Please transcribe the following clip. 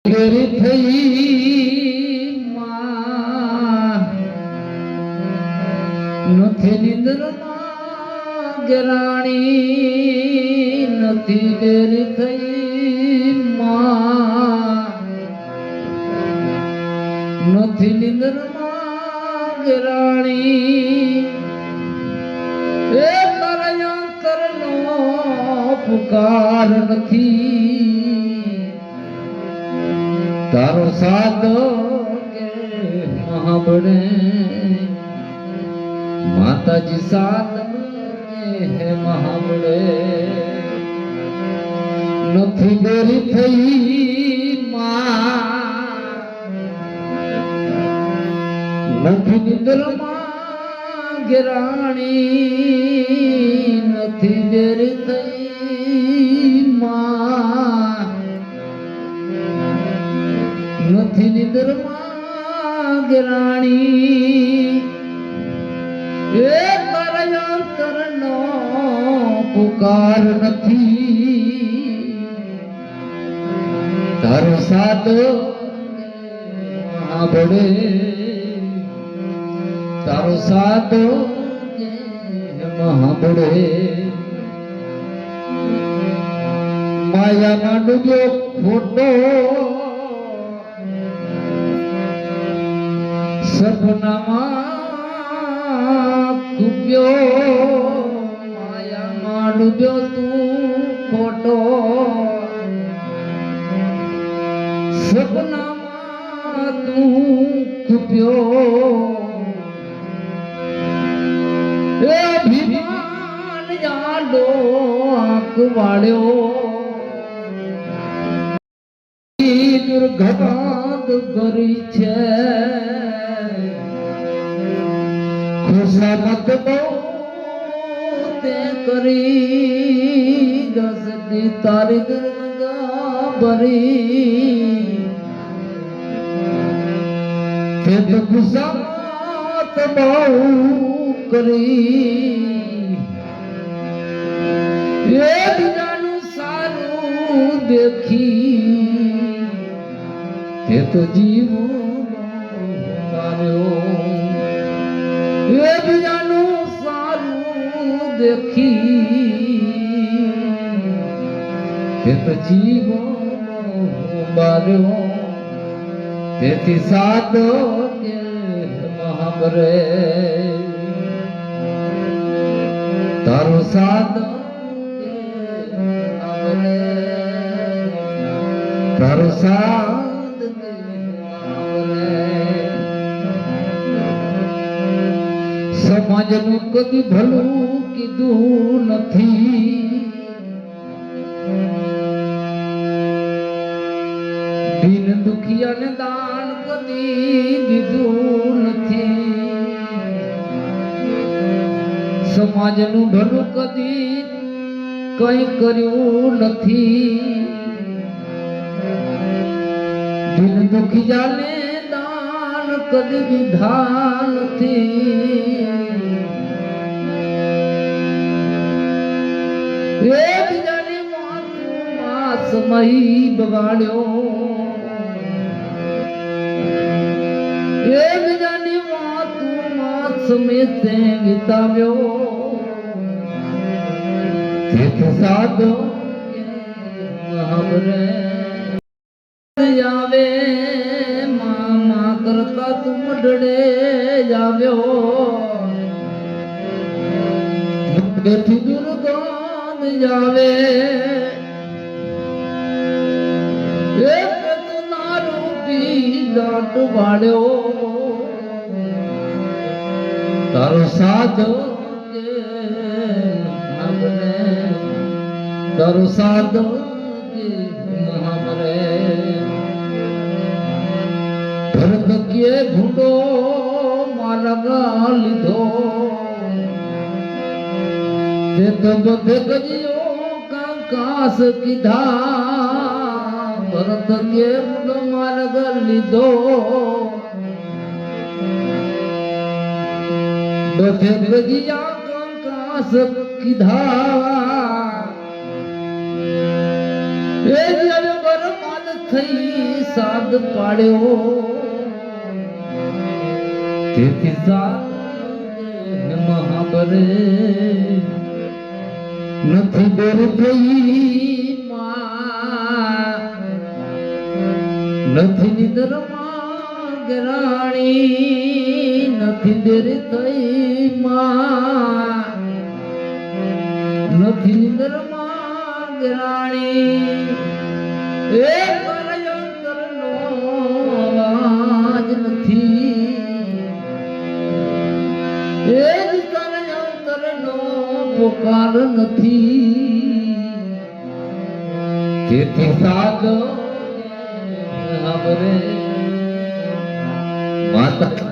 તેરી થઈ માં નથી નિંદ્રમાં ગરાણી નથી તેરી થઈ માં નથી નિંદ્રમાં ગરાણી એ તારા અંતરનો પુકાર નથી તારો સાધો કે મહાબળે માતાજી સાધ હે મહાબળે નથી દેરી થઈ માં નથી નિંદ્રમાં ગરાણી નથી દેરી થઈ માં નથી નિંદ્રમાં ગરાણી એ તારા અંતરનો પુકાર નથી તારો સાધો મહાબળે તારો સાધો મહાબળે માયામાં ડૂબ્યો ખોટો સપનામાં ડૂબ્યો માયામાં ડૂબ્યો તું ખોટો સપનામાં તું ખૂપ્યો એ અભિમાન જાડો આંખ વાળ્યો દુર્ઘટ ભરી છે ખુશામત બહુ તે કરી દસની તારી દરગા ભરી તે તો ખુશામત બહુ કરી એ બીજાનું સારું દેખી તે તો જીવો માર્યો એ બીજાનું સારું દેખી તે તો જીવો માર્યો તેથી સાધો કે મહાબળે તારો સાધો કે મહાબળે તારો સાધ સમાજનું કદી ભલું કીધું નથી દીન દુખિયાને દાન કદી દીધું નથી સમાજનું ભલું કદી કઈ કર્યું નથી દીન દુખિયાને દાન કદી દીધા નથી બીજાની માસ મહી બગાડ્યો બીજાની માસ મેં તે વિતાવ્યો તે સાધો મહાબળે આવે મામા કરતા તું મઢડે આવ્યો બેઠી દુર્ગા જાવે એક તારું પી દાટ વાળ્યો તારો સાધો કે મહાબળે તારો સાધો કે મહાબળે ભરત કે ભૂંડો મારા લીધો તે તો બધે ગજીઓ કંકાસ કીધા ભરત કે મુંડો માર્ગ લીધો બધે ગજીયા કંકાસ કીધા એ જળ બરમાદ થઈ સા સાદ પાડ્યો તેથી સાદ મહાબરે નથી દૂર થઈ માં નથી નિદ્રમાં ગરાણી નથી દેર થઈ માં નથી નિદ્રમાં ગરાણી એ અંતરનો અવાજ નથી એ અંતરનો પોકાર નથી તેથી સાધો સાંભળે માતા